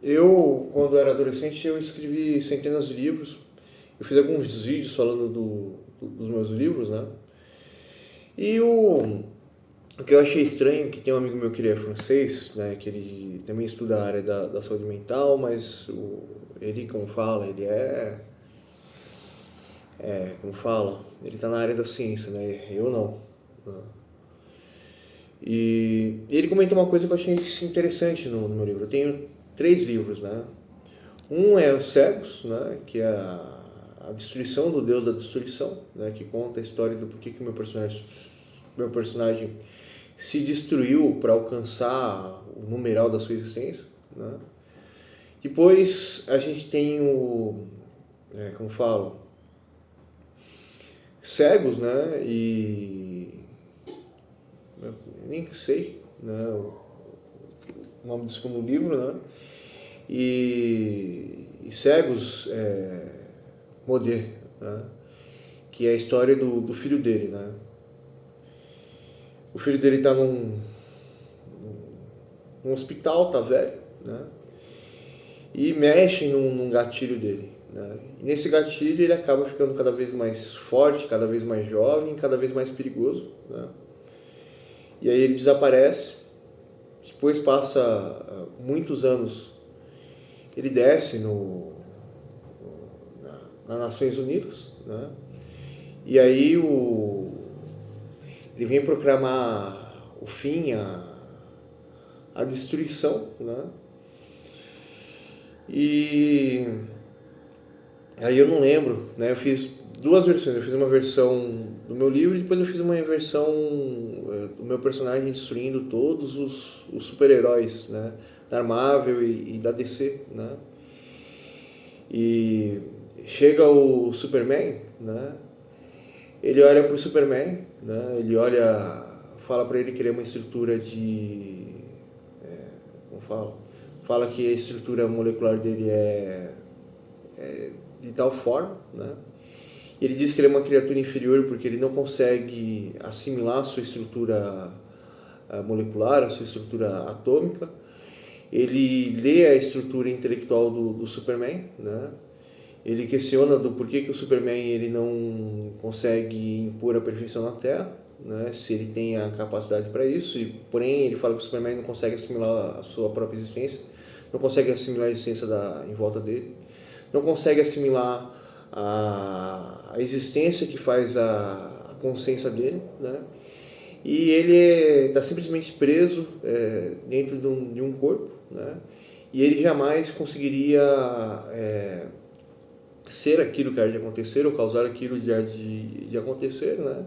Eu, quando era adolescente, eu escrevi centenas de livros. Eu fiz alguns vídeos falando dos meus livros, né? E o que eu achei estranho, que tem um amigo meu que ele é francês, né? Que ele também estuda a área da saúde mental, mas ele, como fala, como fala, ele está na área da ciência, né? Eu não. Né? E ele comentou uma coisa que eu achei interessante no meu livro. Eu tenho três livros, né? Um é Os Cegos, né? Que é a destruição do Deus da destruição, né? Que conta a história do porquê que o meu personagem se destruiu para alcançar o numeral da sua existência, né? Depois a gente tem como falo, Cegos, né? E eu nem sei, né? O nome do segundo livro, né? E Cegos Moder, né? Que é a história do filho dele, né? O filho dele está num hospital, tá velho, né? E mexe num gatilho dele, né? E nesse gatilho ele acaba ficando cada vez mais forte, cada vez mais jovem, cada vez mais perigoso, né? E aí ele desaparece. Depois passa muitos anos, ele desce nas Nações Unidas, né? E aí ele vem proclamar o fim, a destruição, né? E aí eu não lembro, né? Eu fiz duas versões. Eu fiz uma versão do meu livro e depois eu fiz uma versão do meu personagem destruindo todos os super-heróis, né? Da Marvel e da DC, né? E chega o Superman, né? Ele olha pro Superman, né? Ele olha, fala para ele que ele é uma estrutura como fala que a estrutura molecular dele é de tal forma, né? Ele diz que ele é uma criatura inferior porque ele não consegue assimilar a sua estrutura molecular, a sua estrutura atômica. Ele lê a estrutura intelectual do Superman, né? Ele questiona do porquê que o Superman ele não consegue impor a perfeição na Terra, né? Se ele tem a capacidade para isso. E porém ele fala que o Superman não consegue assimilar a sua própria existência, não consegue assimilar a existência em volta dele, não consegue assimilar a existência que faz a consciência dele, né? E ele está simplesmente preso dentro de um corpo, né? E ele jamais conseguiria ser aquilo que há de acontecer ou causar aquilo que há de acontecer, né?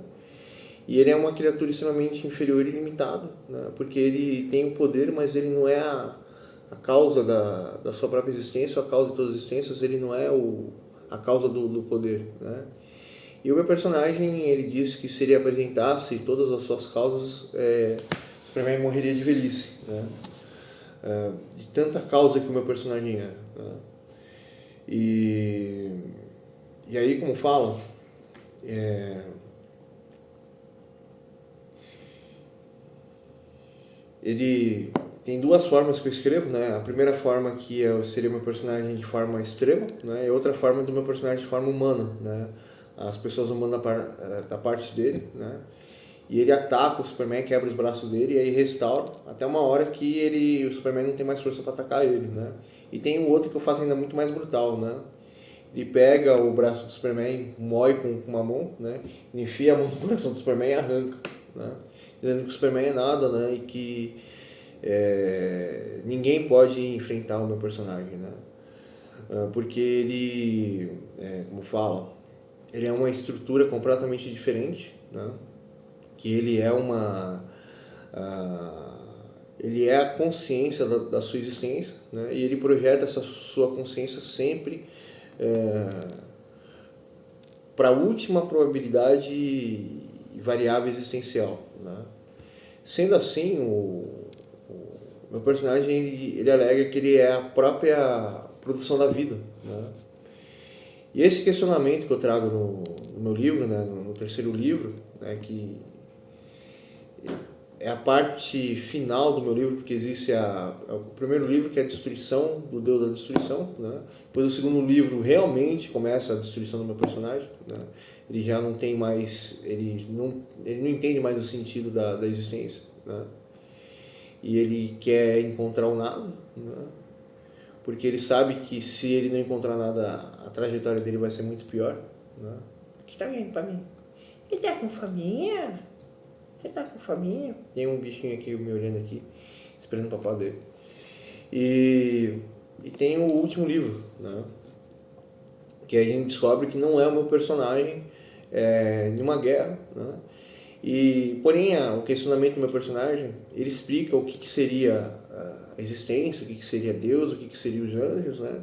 E ele é uma criatura extremamente inferior e limitada, né? Porque ele tem o poder, mas ele não é a causa da sua própria existência, ou a causa de todas as existências, ele não é a causa do poder, né? E o meu personagem, ele disse que se ele apresentasse todas as suas causas, o Superman morreria de velhice, né? De tanta causa que o meu personagem é, né? E, e aí, como falam, ele tem duas formas que eu escrevo, né? A primeira forma que seria meu personagem de forma extrema, né? E outra forma do meu personagem de forma humana, né? As pessoas humanas da parte dele, né? E ele ataca o Superman, quebra os braços dele e aí restaura até uma hora que o Superman não tem mais força para atacar ele, né? E tem um outro que eu faço ainda muito mais brutal, né? Ele pega o braço do Superman, moe com uma mão, né? Enfia a mão no coração do Superman e arranca, né? Dizendo que o Superman é nada, né? E que ninguém pode enfrentar o meu personagem, né? Porque ele, como fala, ele é uma estrutura completamente diferente, né? Que ele é ele é a consciência da sua existência, né? E ele projeta essa sua consciência sempre para a última probabilidade e variável existencial, né? Sendo assim, o meu personagem ele alega que ele é a própria produção da vida, né? E esse questionamento que eu trago no meu livro, né, no terceiro livro, né, que é a parte final do meu livro, porque existe o primeiro livro, que é a destruição do Deus da destruição, né? Depois o segundo livro realmente começa a destruição do meu personagem, né? Ele já não tem mais, ele não entende mais o sentido da existência, né? E ele quer encontrar o nada, né? Porque ele sabe que se ele não encontrar nada, a trajetória dele vai ser muito pior, né? O que tá vindo pra mim? Ele tá com faminha? Você tá com faminha? Tem um bichinho aqui me olhando aqui, esperando o papá dele. E tem o último livro, né? Que a gente descobre que não é o meu personagem em uma guerra, né? Porém, o questionamento do meu personagem, ele explica o que seria a existência, o que seria Deus, o que seria os anjos, né?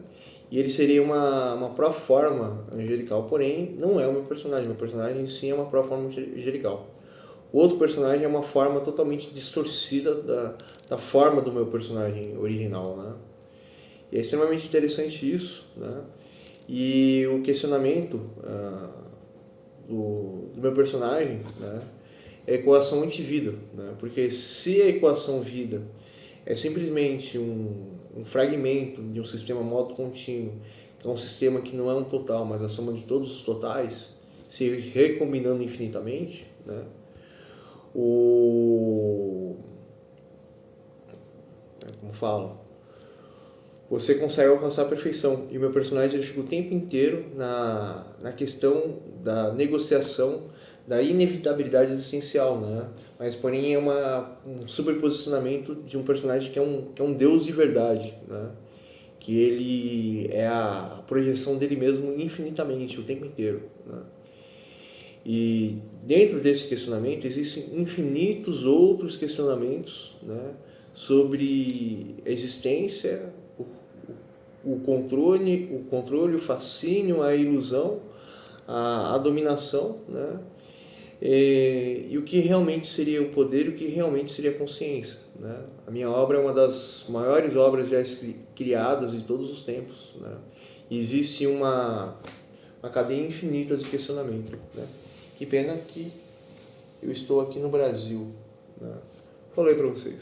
E ele seria uma pró-forma angelical, porém, não é o meu personagem em si é uma pró-forma angelical. O outro personagem é uma forma totalmente distorcida da forma do meu personagem original, né? E é extremamente interessante isso, né? E o questionamento do meu personagem, né, é a equação antivida, né? Porque se a equação vida é simplesmente um fragmento de um sistema modo contínuo, que é um sistema que não é um total, mas a soma de todos os totais, se recombinando infinitamente, né? Como falo, você consegue alcançar a perfeição. E o meu personagem ele fica o tempo inteiro na questão da negociação da inevitabilidade existencial, né? Mas porém é um superposicionamento de um personagem que é um deus de verdade, né? Que ele é a projeção dele mesmo infinitamente, o tempo inteiro, né? E dentro desse questionamento existem infinitos outros questionamentos, né, sobre a existência, o controle, o fascínio, a ilusão, a dominação, né, e o que realmente seria o poder e o que realmente seria a consciência, né? A minha obra é uma das maiores obras já criadas de todos os tempos, né? E existe uma cadeia infinita de questionamento, né? Que pena que eu estou aqui no Brasil, né? Falei para vocês.